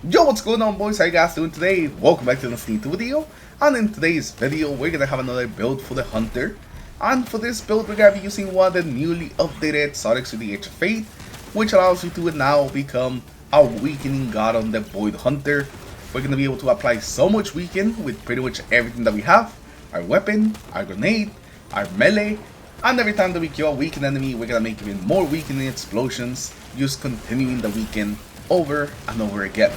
Yo, what's going on, boys? How you guys doing today? Welcome back to the Sneak video. And in today's video, we're gonna have another build for the Hunter. And for this build, we're gonna be using one of the newly updated exotics with the Edge of Fate, which allows you to now become a weakening god on the Void Hunter. We're gonna be able to apply so much weaken with pretty much everything that we have: our weapon, our grenade, our melee. And every time that we kill a weakened enemy, we're gonna make even more weakening explosions, just continuing the weaken over and over again.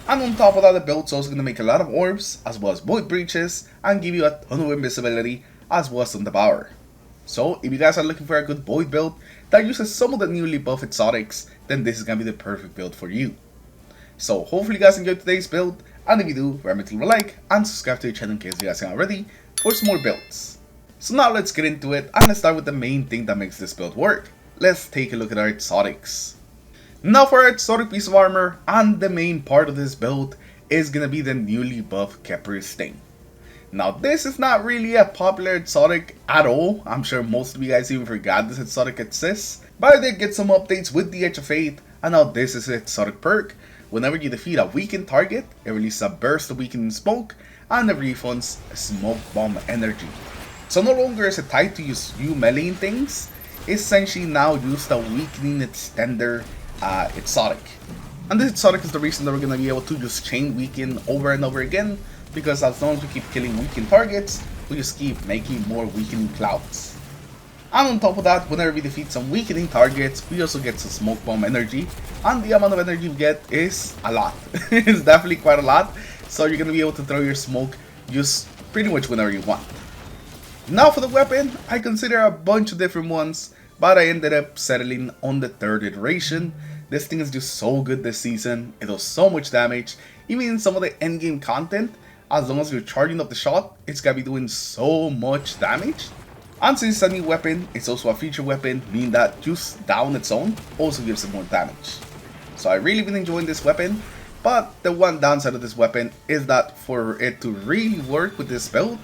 And on top of that, the build's also going to make a lot of orbs, as well as void breaches, and give you a ton of invisibility, as well as some devour. So if you guys are looking for a good void build that uses some of the newly buffed exotics, then this is going to be the perfect build for you. So hopefully you guys enjoyed today's build, and if you do, remember to leave a like and subscribe to the channel in case you guys haven't already for some more builds. So now let's get into it, and let's start with the main thing that makes this build work. Let's take a look at our exotics. Now for our exotic piece of armor, and the main part of this build is gonna be the newly buffed Kepler's Sting. Now this is not really a popular exotic at all. I'm sure most of you guys even forgot this exotic exists, but I did get some updates with the Edge of Fate, and now this is an exotic perk. Whenever you defeat a weakened target, it releases a burst of weakening smoke, and it refunds smoke bomb energy. So no longer is it tied to you meleeing things, it's essentially now used a weakening extender exotic. And this exotic is the reason that we're going to be able to just chain weaken over and over again, because as long as we keep killing weakened targets, we just keep making more weakening clouds. And on top of that, whenever we defeat some weakening targets, we also get some smoke bomb energy, and the amount of energy you get is a lot. It's definitely quite a lot, so you're going to be able to throw your smoke just pretty much whenever you want. Now for the weapon, I consider a bunch of different ones, but I ended up settling on the third iteration. This thing is just so good this season. It does so much damage, even in some of the endgame content. As long as you're charging up the shot, it's gonna be doing so much damage. And since it's a new weapon, it's also a feature weapon, meaning that just down its own also gives it more damage. So I really been enjoying this weapon, but the one downside of this weapon is that for it to really work with this build,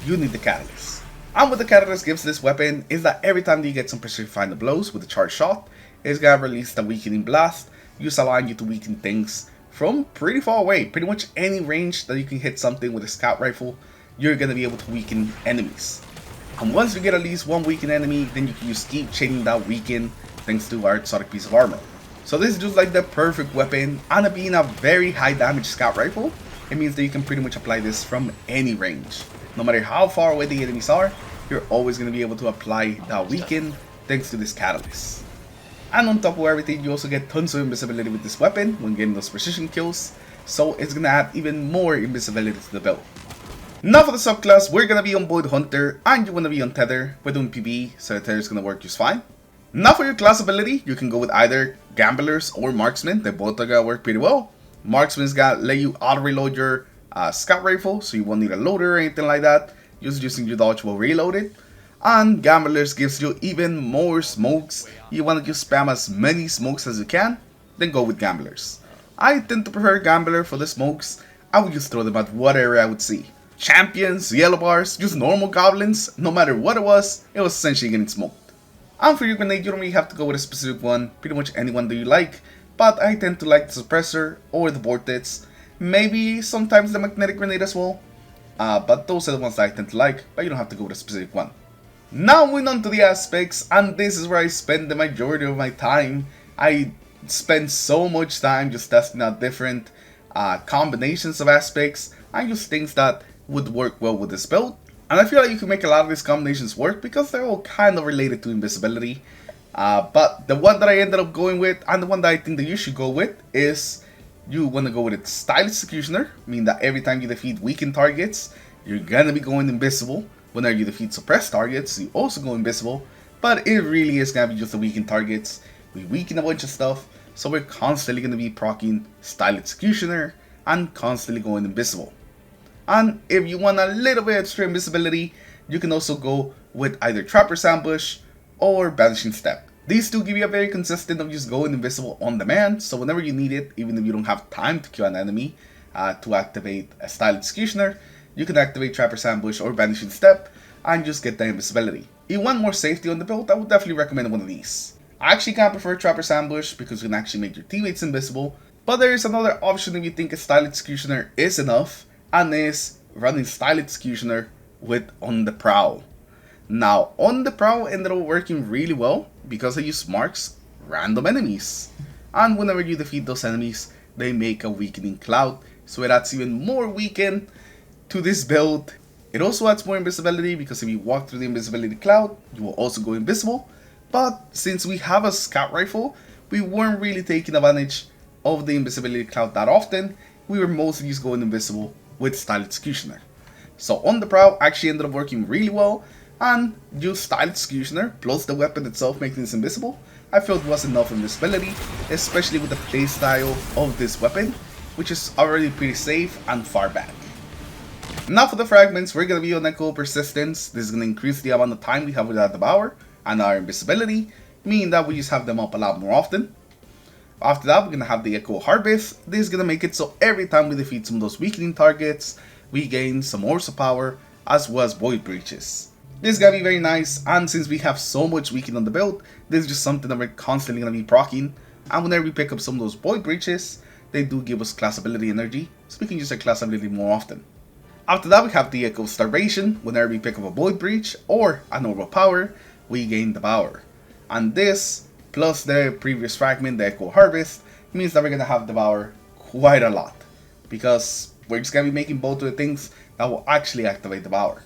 you need the catalyst. And what the catalyst gives this weapon is that every time you get some precision final blows with a charged shot, it's gonna release the weakening blast, just allowing you to weaken things from pretty far away. Pretty much any range that you can hit something with a scout rifle, you're gonna be able to weaken enemies. And once you get at least one weakened enemy, then you can just keep chaining that weaken thanks to our exotic piece of armor. So this is just like the perfect weapon, and it being a very high damage scout rifle, it means that you can pretty much apply this from any range. No matter how far away the enemies are, you're always going to be able to apply that weaken thanks to this catalyst. And on top of everything, you also get tons of invisibility with this weapon when getting those precision kills, so it's going to add even more invisibility to the build. Now for the subclass, we're going to be on Void Hunter, and you want to be on Tether. We're doing PB, so Tether is going to work just fine. Now for your class ability, you can go with either Gamblers or Marksman. They both are going to work pretty well. Marksman's going to let you auto-reload your scout rifle, so you won't need a loader or anything like that. Just using your dodge will reload it. And Gamblers gives you even more smokes. You want to just spam as many smokes as you can, then go with Gamblers. I tend to prefer Gambler for the smokes. I would just throw them at whatever I would see. Champions, yellow bars, just normal goblins, no matter what it was essentially getting smoked. And for your grenade, you don't really have to go with a specific one, pretty much anyone that you like, but I tend to like the suppressor or the vortex. Maybe sometimes the magnetic grenade as well, but those are the ones that I tend to like, but you don't have to go with a specific one. Now moving on to the aspects, and this is where I spend the majority of my time. I spend so much time just testing out different combinations of aspects, and just things that would work well with this build. And I feel like you can make a lot of these combinations work because they're all kind of related to invisibility. But the one that I ended up going with, and the one that I think that you should go with, is you want to go with its Style Executioner, meaning that every time you defeat weakened targets, you're gonna be going invisible. Whenever you defeat suppressed targets, you also go invisible, but it really is gonna be just the weakened targets. We weaken a bunch of stuff, so we're constantly gonna be proccing Style Executioner and constantly going invisible. And if you want a little bit extra invisibility, you can also go with either Trapper's Ambush or Vanishing Step. These two give you a very consistent of just going invisible on demand, so whenever you need it, even if you don't have time to kill an enemy to activate a Style Executioner, you can activate Trapper's Ambush or Vanishing Step and just get the invisibility. If you want more safety on the build, I would definitely recommend one of these. I actually kind of prefer Trapper's Ambush because you can actually make your teammates invisible, But there is another option if you think a Style Executioner is enough, and is running Style Executioner with On the Prowl. Now, On the Prowl ended up working really well because I use marks random enemies. And whenever you defeat those enemies, they make a weakening cloud, so it adds even more weaken to this build. It also adds more invisibility because if you walk through the invisibility cloud, you will also go invisible. But since we have a scout rifle, we weren't really taking advantage of the invisibility cloud that often. We were mostly just going invisible with Style Executioner. So On the Prowl actually ended up working really well, and just Style Executioner plus the weapon itself making this invisible, I felt was enough invisibility, especially with the playstyle of this weapon, which is already pretty safe and far back. Now for the fragments, we're going to be on Echo Persistence. This is going to increase the amount of time we have without Devour and our invisibility, meaning that we just have them up a lot more often. After that, we're going to have the Echo Harvest. This is going to make it so every time we defeat some of those weakening targets, we gain some more power as well as Void Breaches. This is going to be very nice, and since we have so much weakening on the build, this is just something that we're constantly going to be proccing. And whenever we pick up some of those Void Breaches, they do give us class ability energy, so we can use our class ability more often. After that, we have the Echo Starvation. Whenever we pick up a Void Breach or a normal power, we gain Devour. And this, plus the previous fragment, the Echo Harvest, means that we're going to have Devour quite a lot. Because we're just going to be making both of the things that will actually activate Devour.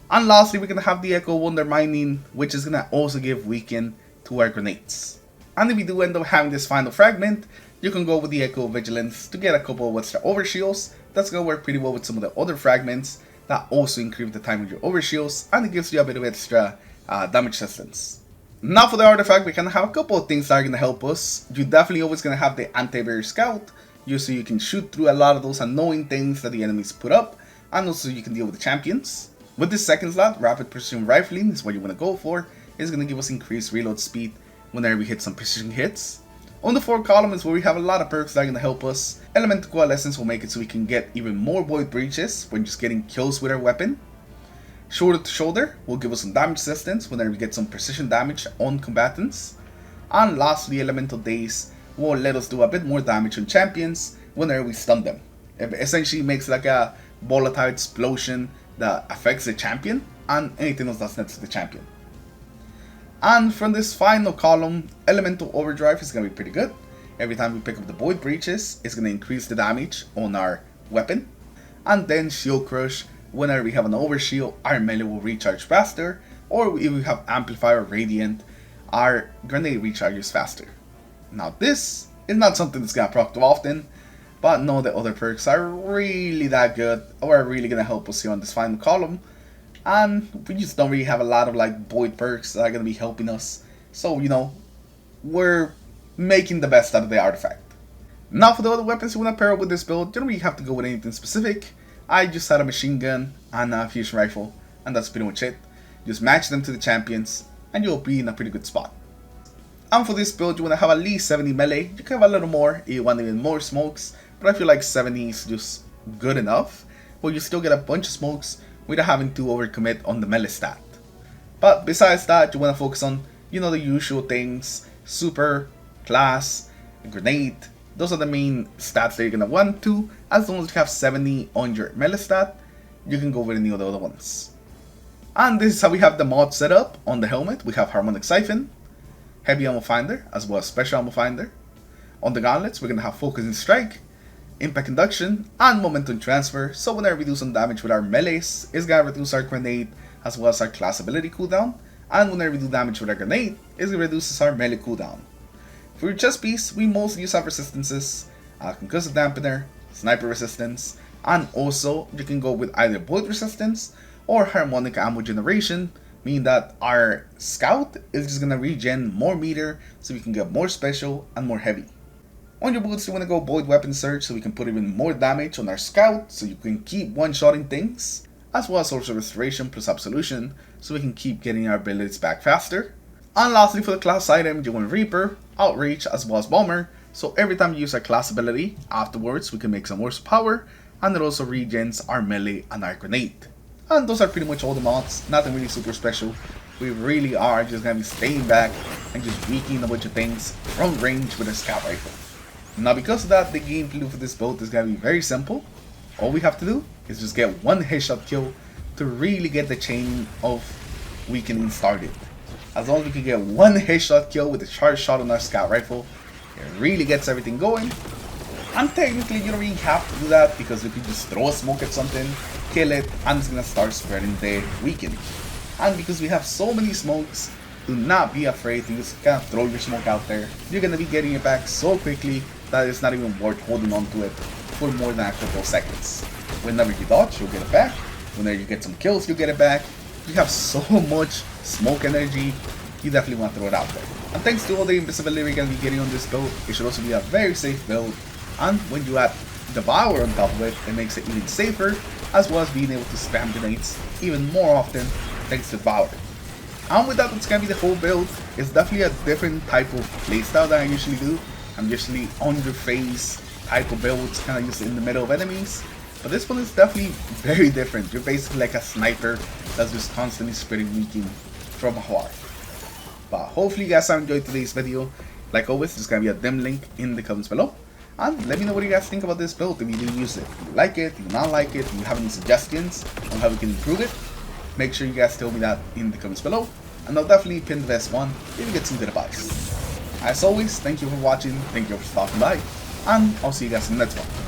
And lastly, we're going to have the Echo Wonder Mining, which is going to also give weaken to our grenades. And if you do end up having this final fragment, you can go with the Echo Vigilance to get a couple of extra overshields. That's going to work pretty well with some of the other fragments that also increase the time of your overshields, and it gives you a bit of extra damage resistance. Now for the artifact, we can have a couple of things that are going to help us. You're definitely always going to have the Anti-Barrier Scout, just so you can shoot through a lot of those annoying things that the enemies put up, and also you can deal with the champions. With this second slot, Rapid Precision Rifling is what you want to go for. It's going to give us increased reload speed whenever we hit some precision hits. On the fourth column is where we have a lot of perks that are going to help us. Elemental Coalescence will make it so we can get even more Void Breaches when just getting kills with our weapon. Shoulder to Shoulder will give us some damage resistance whenever we get some precision damage on combatants. And lastly, Elemental Daze will let us do a bit more damage on champions whenever we stun them. It essentially makes like a volatile explosion that affects the champion and anything else that's next to the champion. And from this final column, Elemental Overdrive is going to be pretty good. Every time we pick up the Void Breaches, it's going to increase the damage on our weapon. And then Shield Crush, whenever we have an Overshield, our melee will recharge faster. Or if we have Amplifier or Radiant, our grenade recharges faster. Now this is not something that's going to proc too often, but no, the other perks are really that good, or are really going to help us here on this final column. And we just don't really have a lot of like void perks that are going to be helping us. So, you know, we're making the best out of the artifact. Now for the other weapons you want to pair up with this build, you don't really have to go with anything specific. I just had a machine gun and a fusion rifle, and that's pretty much it. Just match them to the champions, and you'll be in a pretty good spot. And for this build, you want to have at least 70 melee. You can have a little more if you want even more smokes, but I feel like 70 is just good enough. But you still get a bunch of smokes without having to overcommit on the melee stat. But besides that, you want to focus on, you know, the usual things. Super, class, grenade. Those are the main stats that you're going to want to. As long as you have 70 on your melee stat, you can go with any of the other ones. And this is how we have the mod set up. On the helmet, we have Harmonic Siphon, Heavy Ammo Finder, as well as Special Ammo Finder. On the gauntlets, we're going to have Focusing Strike, Impact Induction, and Momentum Transfer. So whenever we do some damage with our melees, it's going to reduce our grenade as well as our class ability cooldown. And whenever we do damage with our grenade, it reduces our melee cooldown. For your chest piece, we mostly use our resistances, Concussive Dampener, Sniper Resistance, and also you can go with either Void Resistance or Harmonic Ammo Generation, meaning that our Scout is just going to regen more meter so we can get more special and more heavy. On your boots, you want to go Void Weapon Surge so we can put even more damage on our Scout so you can keep one-shotting things, as well as also Restoration plus Absolution so we can keep getting our abilities back faster. And lastly, for the class item, you want Reaper, Outreach, as well as Bomber, so every time you use our class ability, afterwards we can make some more power, and it also regens our melee and our grenade. And those are pretty much all the mods, nothing really super special. We really are just going to be staying back and just weakening a bunch of things from range with a scout rifle. Now because of that, the gameplay for this build is gonna be very simple. All we have to do is just get one headshot kill to really get the chain of weakening started. As long as we can get one headshot kill with a charge shot on our scout rifle, it really gets everything going. And technically you don't really have to do that, because if you just throw a smoke at something, kill it, and it's gonna start spreading the weakening. And because we have so many smokes, do not be afraid to just kind of throw your smoke out there. You're gonna be getting it back so quickly that it's not even worth holding on to it for more than a couple of seconds. Whenever you dodge, you'll get it back. Whenever you get some kills, you'll get it back. You have so much smoke energy, you definitely want to throw it out there. And thanks to all the invisibility we're going to be getting on this build, it should also be a very safe build. And when you add Devour on top of it, it makes it even safer, as well as being able to spam grenades even more often thanks to Devour. And with that, that's going to be the whole build. It's definitely a different type of playstyle than I usually do. I'm usually on your face type of builds, kind of just in the middle of enemies. But this one is definitely very different. You're basically like a sniper that's just constantly spitting weakening from afar. But hopefully you guys have enjoyed today's video. Like always, there's going to be a dim link in the comments below. And let me know what you guys think about this build, if you do use it. Do you like it? Do you not like it? Do you have any suggestions on how we can improve it? Make sure you guys tell me that in the comments below. And I'll definitely pin the best one if you get some good advice. As always, thank you for watching, thank you for stopping by, and I'll see you guys in the next one.